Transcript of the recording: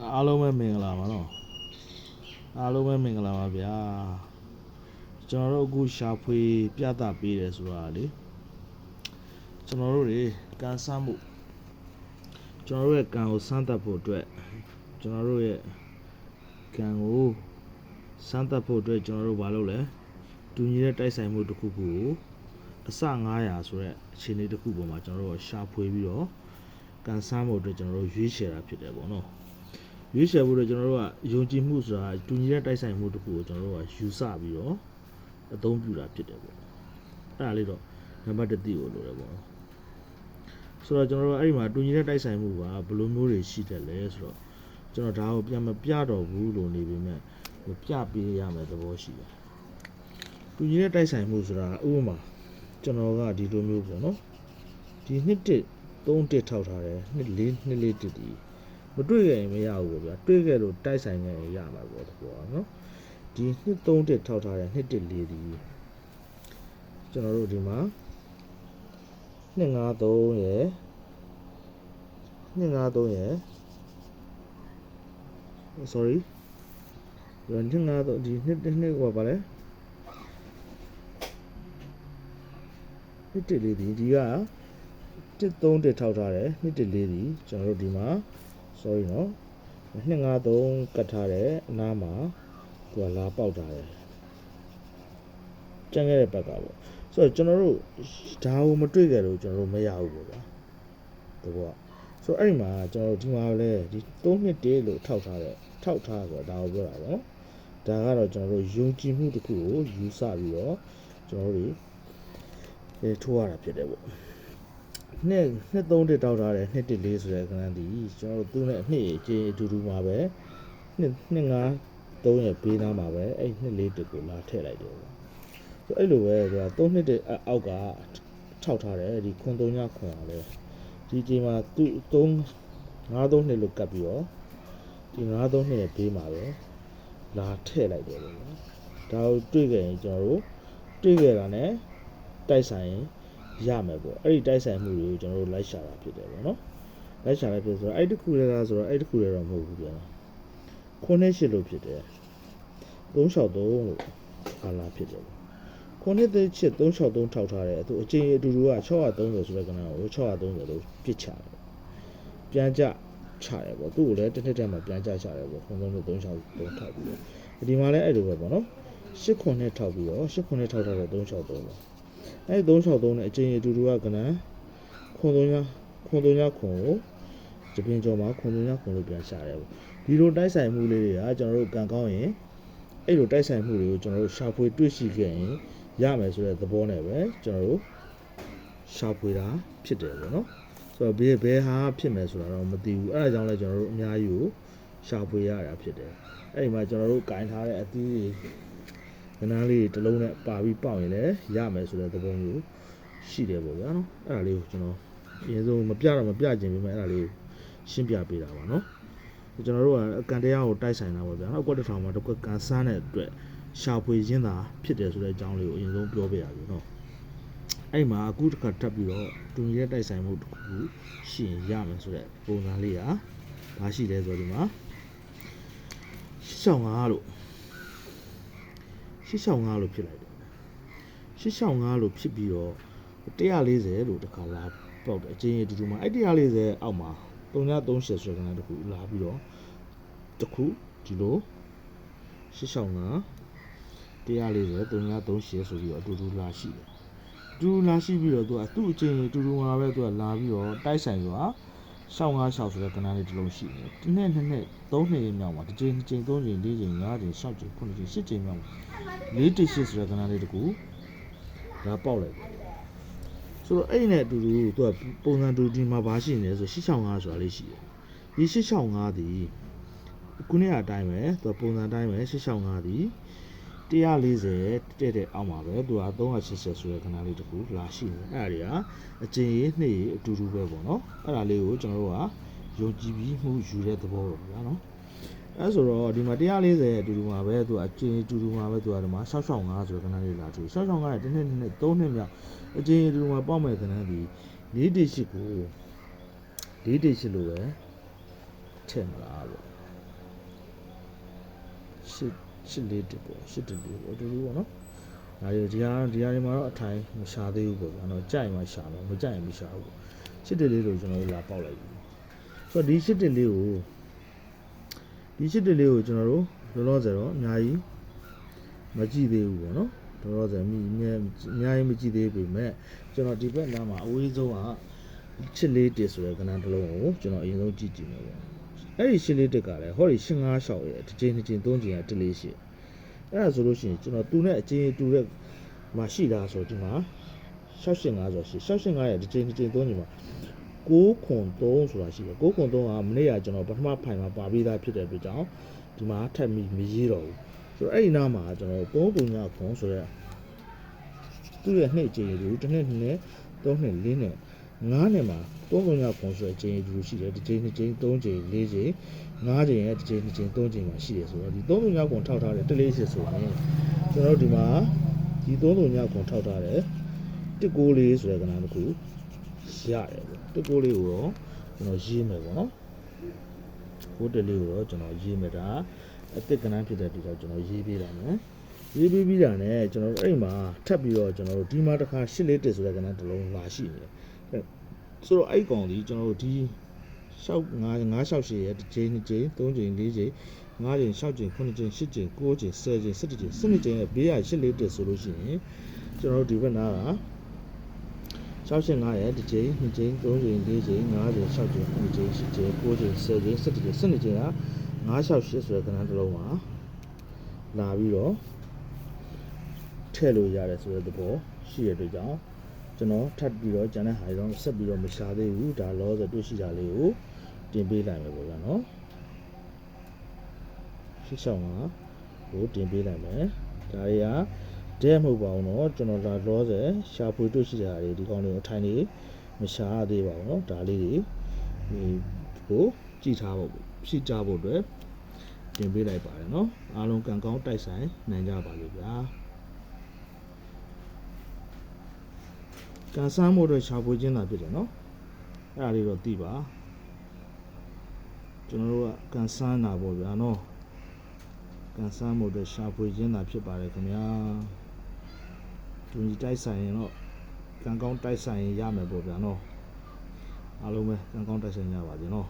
အားလုံးပဲမင်္ဂလာပါနော်အားလုံးပဲမင်္ဂလာပါဗျာကျွန်တော်တို့အခုရှာဖွေပြသပေးတယ်ဆိုတာလေကျွန်တော်တို့တွေကန်ဆန်းမှုကျွန်တော်တို့ရဲ့ကန်ကိုစမ်းသပ်ဖို့အတွက်ကျွန်တော်တို့ရဲ့ကန်ကိုစမ်းသပ်ဖို့အတွက်ကျွန်တော်တို့ဘာလုပ်လဲတူညီတဲ့တိုက်ဆိုင်မှုတစ်ခုခုကိုအစ900ဆိုတဲ့အခြေအနေတစ်ခုပေါ်မှာကျွန်တော်တို့ရှာဖွေပြီးတော့ကန်ဆန်းဖို့အတွက်ကျွန်တော်တို့ရွေးချယ်တာဖြစ်တယ်ပေါ့နော်ရွေးချယ်ဖို့အတွက်ကျွန်တော်တို့ကယုံကြည်မှုဆိုတာတူညီတဲ့တိုက်ဆိုင်မှုတစ်ခုကိုကျွန်တော်တို့ကယူဆပြီးတော့အသုံးပြုတာဖြစ်တယ်ပေါ့အဲ့ဒါလေးတော့နံပါတ်1သိဖို့လိုတယ်ပေါ့ဆိုတော့ကျွန်တော်တို့အဲ့ဒီမှာတူညီတဲ့တိုက်ဆိုင်မှုကဘယ်လိုမျိုးတွေရှိတယ်လဲဆိုတော့ကျွန်တော်ဒါကိုပြန်မပြတော့ဘူးလို့နေပေမဲ့ပြပေးရမယ်သဘောရှိတယ်တူညီတဲ့တိုက်ဆိုင်မှုဆိုတာဥပမာကျွန်တော်ကဒီလိုမျိုးပေါ့နော်ဒီ2 1 3 1ထောက်ထားတယ်2 4 2 4 1ဒီမတွေ့ခဲ့ရင်မရဘူးပေါ့ဗျာတွေ့ခဲ့လို့တိုက်ဆိုင်ခဲ့ရင်ရမှာပေါ့တဘောနော်ဒီ2 3 1ထောက်ထားတယ်2 1 4ဒီကျွန်တော်တို့ဒီမှာ2 5 3ရယ်2 5 3ရယ် sorry 2 5 3ဒီ2ဟိုပါလဲ2 1 4ဒီက1 3 1ထောက်ထားတယ်2 1 4ဒီကျွန်တော်တို့ဒီမှာ sorry နော်2 5 3ကတ်ထားတယ်အနားမှာသူကလာပေါက်ထားတယ်ကျန်ခဲ့တဲ့ဘက်ကပေါ့ဆိုတော့ကျွန်တော်တို့ဒါကိုမတွေ့ကြလို့ကျွန်တော်တို့မရဘူးပေါ့ဗျာတဘောဆိုတော့အဲ့ဒီမှာကျွန်တော်တို့ဒီမှာလဲဒီ3 2 1လို့ထောက်ထားတယ်ထောက်ထားဆိုတော့ဒါကိုပြောတာပေါ့ဒါကတော့ကျွန်တော်တို့ယုံကြည်မှုတစ်ခုကိုယူဆပြီးတော့ကျွန်တော်တို့ထိုးရတာဖြစ်တယ်ပေါ့နှစ်3 1တောက်ထားတယ်2 1 4ဆိုတဲ့ကဏ္ဍဒီကျွန်တော်တို့သူ့နဲ့အနှစ်အကျဉ်းအတူတူမှာပဲ2 5 3ရဲ့ဘေးနားမှာပဲအဲ့2 4 1ကိုလာထည့်လိုက်တယ်ပေါ့ဆိုအဲ့လိုပဲဆိုတာ3 2 1အောက်ကထောက်ထားတယ်ဒီခွန်3ညခွန်ရလဲဒီချိန်မှာသူ့3 5 3 2လို့ကပ်ပြီးတော့ဒီ5 3 2ရဲ့ဘေးမှာပဲလာထည့်လိုက်တယ်ပေါ့နော်ဒါကိုတွေ့ကြရင်ကျွန်တော်တို့တွေ့ကြတာ ਨੇ တိုက်ဆိုင်ရမယ်ပေါ့အဲ့ဒီတိုက်ဆိုင်မှုတွေကိုကျွန်တော်တို့လိုက်ရှာတာဖြစ်တယ်ပေါ့နော်လိုက်ရှာလိုက်ဖြစ်ဆိုတော့အဲ့ဒီတစ်ခုလည်းဆိုတော့အဲ့ဒီတစ်ခုလည်းတော့မဟုတ်ဘူးပြန်ခွန်းနဲ့ရှစ်လို့ဖြစ်တယ်363လို့ခါလာဖြစ်တယ်ခွန်းနဲ့တဲ့ချစ်363ထောက်ထားတယ်သူအချင်းအတူတူက630ဆိုတဲ့ကဏ္ဍကို630လို့ပြစ်ချတယ်ပြန်ကြချတယ်ပေါ့သူ့ကိုလည်းတစ်နှစ်တည်းမှာပြန်ကြချတယ်ပေါ့ခွန်း363ထောက်ပြီးတော့ဒီမှာလည်းအဲ့လိုပဲပေါ့နော်8ခွန်းနဲ့ထောက်ပြီးတော့8ခွန်းနဲ့ထောက်ထားတယ်363ပေါ့အဲ့363နဲ့အချင်းအတူတူကကဏ္ဍခွန်း3ညခွန်ကိုတပင်ကျော်မှာခွန်3ညခွန်လို့ပြန်ရှာတယ်ပေါ့ဒီလိုတိုက်ဆိုင်မှုလေးတွေကကျွန်တော်တို့ကန်ကောင်းရင်အဲ့လိုတိုက်ဆိုင်မှုတွေကိုကျွန်တော်တို့ရှာဖွေတွေ့ရှိခဲ့ရင်ရမယ်ဆိုတဲ့သဘောနဲ့ပဲကျွန်တော်တို့ရှာဖွေတာဖြစ်တယ်ပေါ့နော်ဆိုတော့ဘယ်ဟာဖြစ်မယ်ဆိုတာတော့မသိဘူးအဲ့ဒါကြောင့်လဲကျွန်တော်တို့အများကြီးကိုရှာဖွေရတာဖြစ်တယ်အဲ့ဒီမှာကျွန်တော်တို့ကင်ထားတဲ့အသီးတွေကဏ္ဍလေးတစ်လုံးနဲ့ပါပြီးပေါက်ရင်လည်းရမယ်ဆိုတဲ့သဘောမျိုးရှိတယ်ပေါ့ဗျာနော်အဲ့ဒါလေးကိုကျွန်တော်အရင်ဆုံးမပြခြင်းပြမယ်အဲ့ဒါလေးကိုရှင်းပြပေးတာပါနော်ကျွန်တော်တို့ကအကန်တရားကိုတိုက်ဆိုင်တာပေါ့ဗျာနော်အကွက်တစ်ထောင်မှာတစ်ကွက်ကန်ဆန်းတဲ့အတွက်ရှာဖွေရင်းသာဖြစ်တယ်ဆိုတဲ့အကြောင်းလေးကိုအရင်ဆုံးပြောပြရပြီနော်အဲ့မှာအခုတစ်ခါထပ်ပြီးတော့တူညီတဲ့တိုက်ဆိုင်မှုတစ်ခုရှိရင်ရမယ်ဆိုတဲ့ပုံစံလေးဟာဘာရှိလဲဆိုတော့ဒီမှာ865လို့ဖြစ်လိုက်တယ်865လို့ဖြစ်ပြီးတော့140လို့တစ်ခါလာပေါက်တယ်အချင်းအတူတူမှာအဲ့140အောက်မှာ338ဆိုတဲ့ကဏ္ဍတစ်ခုလာပြီးတော့တစ်ခုဒီလို865 140 338ဆိုပြီးတော့အတူတူလာရှိတယ်အတူတူလာရှိပြီးတော့သူ့အချင်းအတူတူမှာပဲသူကလာပြီးတော့တိုက်ဆိုင်ဆိုတာ656ဆိုတဲ့ကဏ္ဍလေးတစ်လုံးရှိတယ်တစ်နှစ်3နှစ်မြောက်မှာတစ်ချိန်3ချိန်4ချိန်5ချိန်6ချိန်9ချိန်10ချိန်မြောက်418ဆိုတဲ့ကဏ္ဍလေးတစ်ခုဒါပေါက်လိုက်တယ်ဆိုတော့အဲ့နဲ့အတူတူသူကပုံစံတူဒီမှာဘာရှိနေလဲဆို865ဆိုတာလေးရှိတယ်ဒီ865ဒီခုနေ့အတိုင်းပဲသူကပုံစံအတိုင်းပဲ865ဒီ140တဲ့အောက်မှာပဲသူက380ဆိုတဲ့ခဏလေးတခုလာရှိနေအဲ့ဒါတွေကအကျဉ်းရေးနှစ်ရေးအတူတူပဲပေါ့နော်အဲ့ဒါလေးကိုကျွန်တော်တို့ကယုံကြည်ပြီးမှုယူတဲ့သဘောပေါ့ဗျာနော်အဲ့ဆိုတော့ဒီမှာ140အတူတူမှာပဲသူကအကျဉ်းအတူတူမှာပဲသူကဒီမှာ665ဆိုတဲ့ခဏလေးလာထူ665ရဲ့တစ်နှစ်3နှစ်မြောက်အကျဉ်းအတူတူမှာပေါက်မဲ့ခဏဒီ418ကို418လို့ပဲထင်မလားပေါ့ 8လေးတစ်ပေါ့8တစ်လေးပေါ့တူတူပေါ့နော်ဒါဒီဟာတွေမှာတော့အထိုင်မရှာသေးဘူးပေါ့ဗျာနော်ကြိုက်မှရှာတော့မကြိုက်ရင်မရှာဘူး8တစ်လေးလို့ကျွန်တော်တို့လာပေါက်လိုက်ပြီဆိုတော့ဒီ8တစ်လေးကိုကျွန်တော်တို့လောလောဆယ်တော့အများကြီးမကြည့်သေးဘူးပေါ့နော်လောလောဆယ်အများကြီးမကြည့်သေးပေမဲ့ကျွန်တော်ဒီဘက်နားမှာအဝေးဆုံးကချစ်လေးတစ်ဆိုတဲ့ကဏ္ဍတစ်လုံးကိုကျွန်တော်အရင်ဆုံးကြည့်မယ်ပေါ့အဲ့ဒီချစ်လေးတစ်ကလည်းဟောဒီ85ရဲ့တစ်ချိန်3ချိန်တစ်လေးရှိအဲ့ဒါဆိုလို့ရှိရင်ကျွန်တော်သူနဲ့အချင်းတူတဲ့မှာရှိတာဆိုဒီမှာ685ဆိုရှိ685ရဲ့တစ်ချိန်3ချိန်မှာ9.3ဆိုတာရှိတယ်9.3ကမနေ့ကကျွန်တော်ပထမဖိုင်မှာပါပြီးသားဖြစ်တဲ့အတွက်ကြောင့်ဒီမှာထပ်ပြီးမရေးတော့ဘူးဆိုတော့အဲ့ဒီနားမှာကျွန်တော်3.9ခွန်ဆိုတော့သူ့ရဲ့နှစ်ချိန်တူတစ်နှစ်နဲ့3နှစ်4နှစ်9နှစ်မှာ3.9ခွန်ဆိုတဲ့ချိန်တူရှိတယ်တစ်ချိန်2ချိန်3ချိန်4ချိန်5ချိန်ရဲ့တစ်ချိန်2ချိန်3ချိန်မှာရှိတယ်ဆိုတော့ဒီ3.9ခွန်ထောက်ထားတဲ့တစ်လေးစစ်ဆိုရင်ကျွန်တော်ဒီမှာဒီ3.9ခွန်ထောက်ထားတဲ့194ဆိုတဲ့ကဏ္ဍတစ်ခုရတယ်ပေါ့194လေးကိုတော့ကျွန်တော်ရေးမယ်ပေါ့နော်9လေးကိုတော့ကျွန်တော်ရေးမယ်ဒါအသစ်ကဏ္ဍဖြစ်တဲ့အတွက်ကျွန်တော်ရေးပေးတာမယ်ရေးပေးပြီးတာနဲ့ကျွန်တော်တို့အဲ့မှာထပ်ပြီးတော့ကျွန်တော်တို့ဒီမှာတစ်ခါ8လေးတစ်ဆိုတဲ့ကဏ္ဍတစ်လုံးလာရှိနေတယ်ဆိုတော့အဲ့ကောင်ဒီကျွန်တော်တို့ဒီ968ရဲ့တစ်ချိန်2ချိန်3ချိန်4ချိန်5ချိန်6ချိန်9ချိန်10ချိန်9ချိန်10ချိန်11ချိန်12ချိန်ရဲ့ဘေးရ8လေးတစ်ဆိုလို့ရှိရင်ကျွန်တော်တို့ဒီဘက်နားက65ရဲ့တစ်ချိန်2ချိန်3ချိန်4ချိန်5ချိန်6ချိန်9ချိန်10ချိန်9ချိန်10ချိန်17ချိန်12ချိန်က968ဆိုတဲ့ကဏ္ဍတစ်လုံးမှာလာပြီးတော့ထည့်လို့ရတယ်ဆိုတဲ့သဘောရှိတဲ့အတွက်ကြောင့်ကျွန်တော်ထပ်ပြီးတော့ကျန်တဲ့ဟာတွေတော့ဆက်ပြီးတော့မရှာသေးဘူးဒါလောဆိုတွေ့ရှိတာလေးကိုတင်ပေးလိုက်မယ်ပေါ့ဗျာနော်665ကိုတင်ပေးလိုက်မယ်ဒါတွေကဒဲမဟုတ်ပါဘူးเนาะကျွန်တော်လာလောဆယ်ရှာဖွေတွေ့ရှိတာတွေဒီကောင်တွေကိုထိုင်နေမရှာရသေးပါဘူးเนาะဒါလေးတွေကိုကြည့်ထားဖို့ရှိကြဖို့အတွက်တင်ပေးလိုက်ပါတယ်เนาะအားလုံးကံကောင်းတိုက်ဆိုင်နိုင်ကြပါလိမ့်ဗျာကံစမ်းမှုအတွက်ရှာဖွေခြင်းသာဖြစ်တယ်เนาะအဲ့ဒါလေးတော့သိပါကျွန်တော်တို့ကကံစမ်းတာပေါ့ဗျာเนาะကံစမ်းမှုအတွက်ရှာဖွေခြင်းသာဖြစ်ပါတယ်ခင်ဗျာဒီတိုက်ဆိုင်ရင်တော့ကံကောင်းတိုက်ဆိုင်ရင်ရမယ်ပေါ့ဗျာเนาะအားလုံးပဲကံကောင်းတိုက်ဆိုင်ကြပါစေเนาะ